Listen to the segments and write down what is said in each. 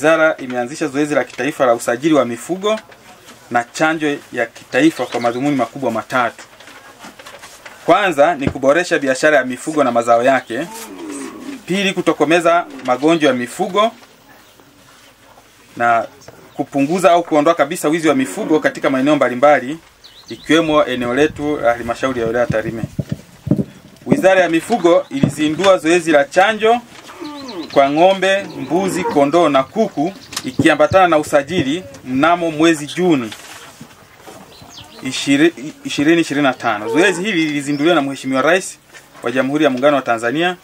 Wizara imeanzisha zoezi la kitaifa la usajili wa mifugo na chanjo ya kitaifa kwa madhumuni makubwa matatu. Kwanza ni kuboresha biashara ya mifugo na mazao yake. Pili, kutokomeza magonjwa ya mifugo na kupunguza au kuondoa kabisa wizi wa mifugo katika maeneo mbalimbali ikiwemo eneo letu la halmashauri ya wilaya Tarime. Wizara ya Mifugo ilizindua zoezi la chanjo kwa ng'ombe, mbuzi, kondoo na kuku ikiambatana na usajili mnamo mwezi Juni 2025. Zoezi hili lilizinduliwa na Mheshimiwa Rais wa Jamhuri ya Muungano wa Tanzania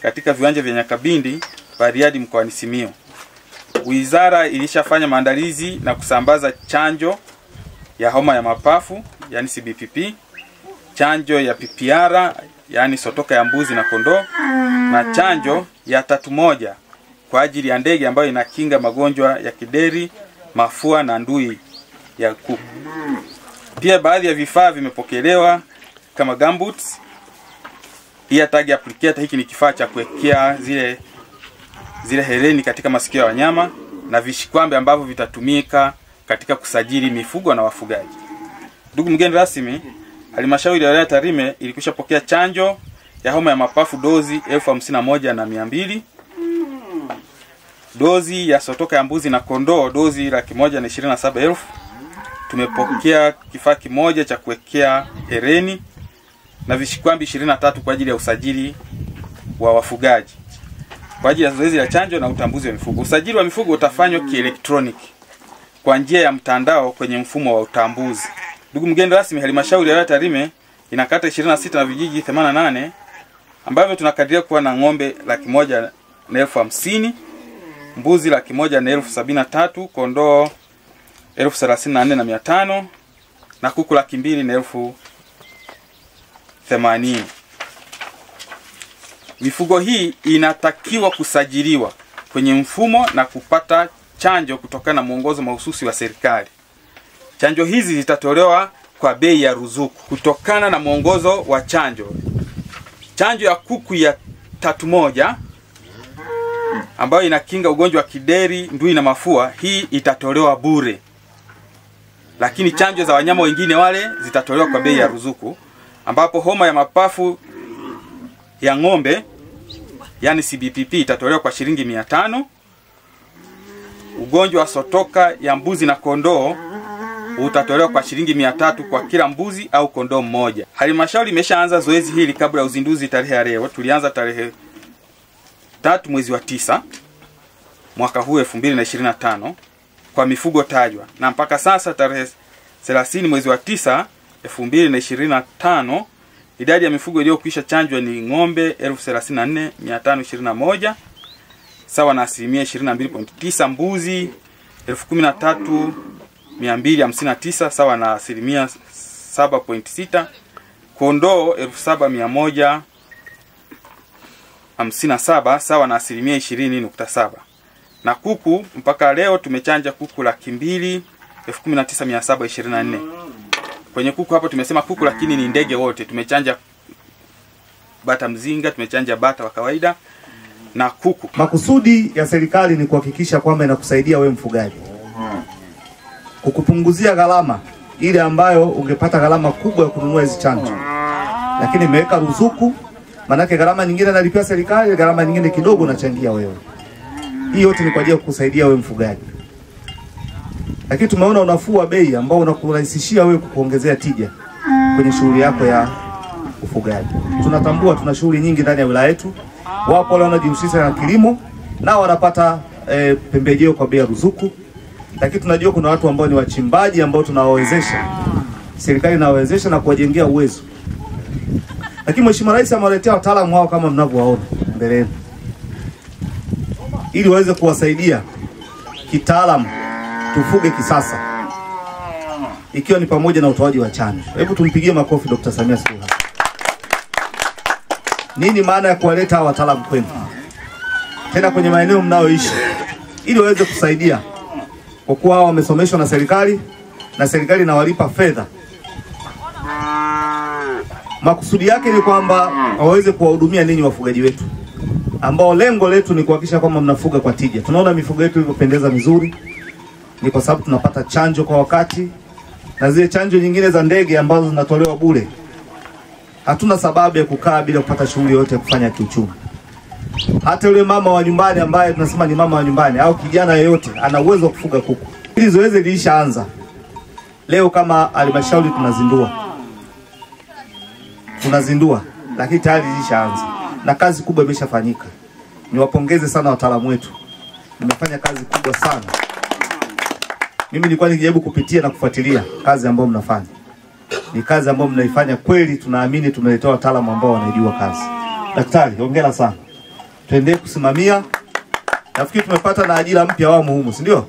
katika viwanja vya Nyakabindi, Bariadi mkoani Simiyu. Wizara ilishafanya maandalizi na kusambaza chanjo ya homa ya mapafu yani CBPP, chanjo ya PPR yani sotoka ya mbuzi na kondoo, na chanjo ya tatu moja kwa ajili ya ndege ambayo inakinga magonjwa ya kideri, mafua na ndui ya kuku. Pia baadhi ya vifaa vimepokelewa kama gumboots, pia tag applicator, hiki ni kifaa cha kuwekea zile hereni katika masikio ya wanyama, na vishikwambe ambavyo vitatumika katika kusajili mifugo na wafugaji. Ndugu mgeni rasmi, halmashauri ya wilaya Tarime ilikushapokea chanjo ya homa ya mapafu dozi 51,200, dozi ya sotoka ya mbuzi na kondoo dozi 127,000. Tumepokea kifaa kimoja cha kuwekea hereni na vishikwambi 23 kwa ajili ya usajili wa wafugaji kwa ajili ya zoezi la chanjo na utambuzi wa mifugo. Usajili wa mifugo utafanywa kielektroniki kwa njia ya mtandao kwenye mfumo wa utambuzi. Ndugu mgeni rasmi, halmashauri ya wilaya Tarime ina kata 26 na vijiji 88 ambavyo tunakadiria kuwa na ng'ombe 150,000, mbuzi 173,000, kondoo 34,500 na kuku 200,080. Mifugo hii inatakiwa kusajiliwa kwenye mfumo na kupata chanjo kutokana na mwongozo mahususi wa serikali. Chanjo hizi zitatolewa kwa bei ya ruzuku kutokana na mwongozo wa chanjo. Chanjo ya kuku ya tatu moja ambayo inakinga ugonjwa wa kideri, ndui na mafua, hii itatolewa bure. Lakini chanjo za wanyama wengine wale zitatolewa kwa bei ya ruzuku, ambapo homa ya mapafu ya ng'ombe yani CBPP itatolewa kwa shilingi 500. Ugonjwa wa sotoka ya mbuzi na kondoo utatolewa kwa shilingi 300 kwa kila mbuzi au kondoo mmoja. Halmashauri imeshaanza zoezi hili kabla ya uzinduzi tarehe ya leo. Tulianza tarehe 3 mwezi wa 9 mwaka huu 2025 kwa mifugo tajwa, na mpaka sasa tarehe 30 mwezi wa 9 2025 idadi ya mifugo iliyokwisha chanjwa ni ng'ombe 34,521 sawa na 22.9, mbuzi 13,259 sawa na 7.6, kondoo 7,157 sawa na 20.7, na kuku mpaka leo tumechanja kuku 219,724. Kwenye kuku hapo tumesema kuku lakini ni ndege wote. Tumechanja bata mzinga, tumechanja bata wa kawaida na kuku. Makusudi ya serikali ni kuhakikisha kwamba inakusaidia wewe mfugaji, kukupunguzia gharama ile ambayo ungepata gharama kubwa ya kununua hizi chanjo, lakini imeweka ruzuku. Manake gharama nyingine analipia serikali, gharama nyingine kidogo unachangia wewe. Hii yote ni kwa ajili ya kukusaidia wewe mfugaji. Lakini tumeona unafuu wa bei ambao unakurahisishia wewe kukuongezea tija kwenye shughuli yako ya ufugaji. Tunatambua tuna shughuli nyingi ndani ya wilaya yetu. Wapo wale wanajihusisha na kilimo nao wanapata pembejeo kwa bei ya ruzuku. Lakini tunajua kuna watu ambao ni wachimbaji ambao tunawawezesha. Serikali inawawezesha na kuwajengea uwezo. Lakini Mheshimiwa Rais amewaletea wataalamu hao kama mnavyowaona mbeleni, ili waweze kuwasaidia kitaalamu tufuge kisasa, ikiwa ni pamoja na utoaji wa chanjo. Hebu tumpigie makofi Dr. Samia Suluhu Hassan. Nini maana ya kuwaleta wataalamu kwenu tena kwenye maeneo mnayoishi, ili waweze kusaidia, kwa kuwa hao wamesomeshwa na serikali na serikali inawalipa fedha. Makusudi yake ni kwamba waweze kuwahudumia ninyi wafugaji wetu. ambao lengo letu ni kuhakikisha kwamba mnafuga kwa tija. Tunaona mifugo yetu ilivyopendeza mizuri ni kwa sababu tunapata chanjo kwa wakati, na zile chanjo nyingine za ndege ambazo zinatolewa bure. Hatuna sababu ya kukaa bila kupata shughuli yote ya kufanya kiuchumi. Hata yule mama wa nyumbani ambaye tunasema ni mama wa nyumbani au kijana yeyote ana uwezo wa kufuga kuku. Hili zoezi lilishaanza. Leo kama halmashauri tunazindua, lakini tayari lilishaanza na kazi kubwa imeshafanyika. Niwapongeze sana wataalamu wetu. Mmefanya kazi kubwa sana. Mimi nilikuwa nikijaribu kupitia na kufuatilia kazi ambayo mnafanya. Ni kazi ambayo mnaifanya kweli, tunaamini tumeletea wataalamu ambao wanajua kazi. Daktari, hongera sana. Tuendelee kusimamia. Nafikiri tumepata na ajira mpya wao muhimu, si ndio?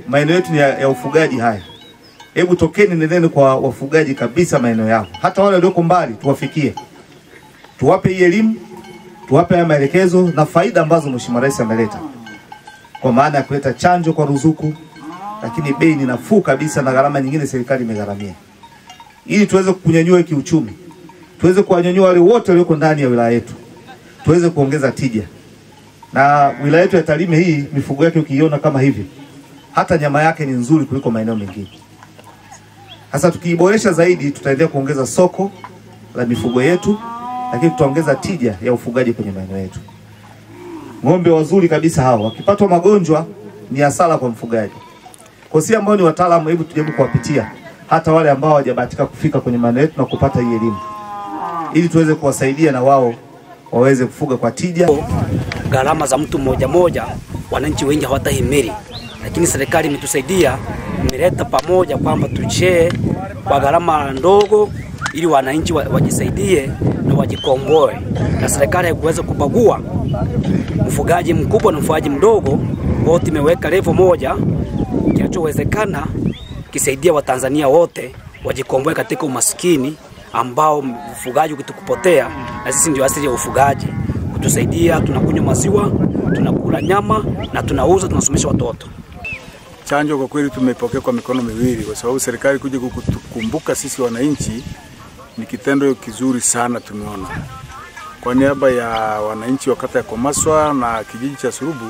Maeneo yetu ni ya ufugaji haya. Hebu tokeni nendeni kwa wafugaji kabisa maeneo yao. Hata wale walioko mbali tuwafikie. Tuwape hii elimu, tuwape haya maelekezo na faida ambazo Mheshimiwa Rais ameleta. Kwa maana ya kuleta chanjo kwa ruzuku, lakini bei ni nafuu kabisa na gharama nyingine serikali imegharamia. Ili tuweze kunyanyua kiuchumi. Tuweze kuwanyanyua wale wote walioko ndani ya wilaya yetu. Tuweze kuongeza tija. Na wilaya yetu ya Tarime hii mifugo yake ukiiona kama hivi, hata nyama yake ni nzuri kuliko maeneo mengine. Sasa tukiiboresha zaidi tutaendelea kuongeza soko la mifugo yetu, lakini tutaongeza tija ya ufugaji kwenye maeneo yetu. Ng'ombe wazuri kabisa hao, wakipatwa magonjwa ni hasara kwa mfugaji. Kwa sisi ambao ni wataalamu, hebu tujaribu kuwapitia hata wale ambao hawajabahatika kufika kwenye maeneo yetu na kupata hii elimu, ili tuweze kuwasaidia na wao waweze kufuga kwa tija. Gharama za mtu mmoja wananchi wengi hawatahimili, lakini serikali imetusaidia, imeleta pamoja kwamba tushare kwa gharama ndogo ili wananchi wajisaidie na wajikomboe. Na serikali haikuweza kubagua mfugaji mkubwa na mfugaji mdogo, wote imeweka level moja. Kinachowezekana kisaidia Watanzania wote wajikomboe katika umaskini ambao ufugaji ukitukupotea, na sisi ndio asili ya ufugaji. Kutusaidia, tunakunywa maziwa, tunakula nyama na tunauza, tunasomesha watoto. Chanjo kwa kweli tumepokea kwa mikono miwili, kwa sababu serikali kuja kukumbuka sisi wananchi ni kitendo kizuri sana tumeona. Kwa niaba ya wananchi wa kata ya Komaswa na kijiji cha Surubu,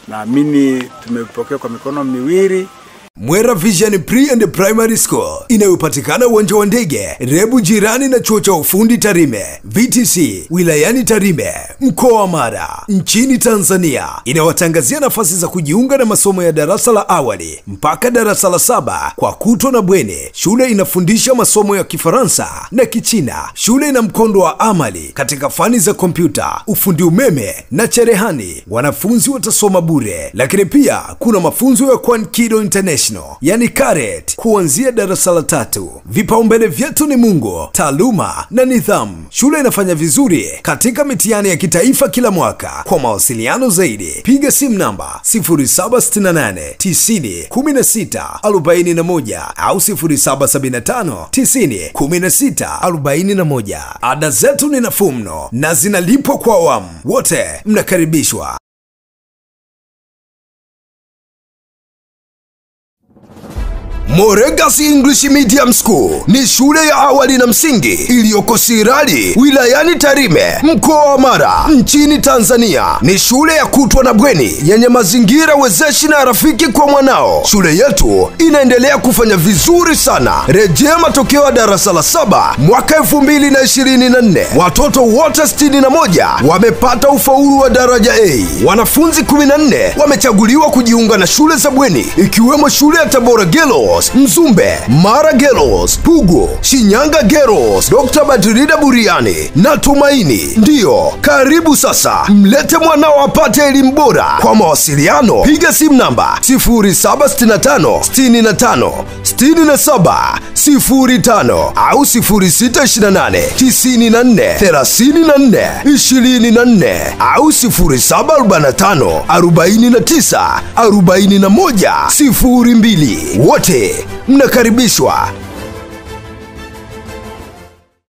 naamini tumepokea kwa mikono miwili. Mwera Vision Pre and Primary School inayopatikana uwanja wa ndege Rebu, jirani na chuo cha ufundi Tarime VTC wilayani Tarime, mkoa wa Mara, nchini Tanzania, inawatangazia nafasi za kujiunga na masomo ya darasa la awali mpaka darasa la 7 kwa kutwa na bweni. Shule inafundisha masomo ya Kifaransa na Kichina. Shule ina mkondo wa amali katika fani za kompyuta, ufundi umeme na cherehani. Wanafunzi watasoma bure, lakini pia kuna mafunzo ya Kwankido International, yani Karet, kuanzia darasa la 3. Vipaumbele vyetu ni Mungu, taaluma na nidhamu. Shule inafanya vizuri katika mitihani ya kitaifa kila mwaka. Kwa mawasiliano zaidi, piga simu namba 0768 90 16 41 au 0775 90 16 41. Ada zetu ni nafuu mno na zinalipwa kwa awamu. Wote mnakaribishwa. Moregas English Medium School ni shule ya awali na msingi iliyoko Sirari wilayani Tarime, mkoa wa Mara, nchini Tanzania. Ni shule ya kutwa na bweni yenye mazingira wezeshi na rafiki kwa mwanao. Shule yetu inaendelea kufanya vizuri sana. Rejea matokeo ya darasa la 7 mwaka 2024. Watoto wote 61 wamepata ufaulu wa daraja A. Wanafunzi 14 wamechaguliwa kujiunga na shule za bweni, ikiwemo shule ya Tabora Girls, Mzumbe, Mara Girls, Pugu, Shinyanga Girls, Dr. Badrida Buriani na Tumaini. Ndiyo, karibu sasa, mlete mwanao apate elimu bora. Kwa mawasiliano, piga simu namba 0765 65 67 05 au 0628 94 34 24 au 0745 49 41 02. Wote mnakaribishwa.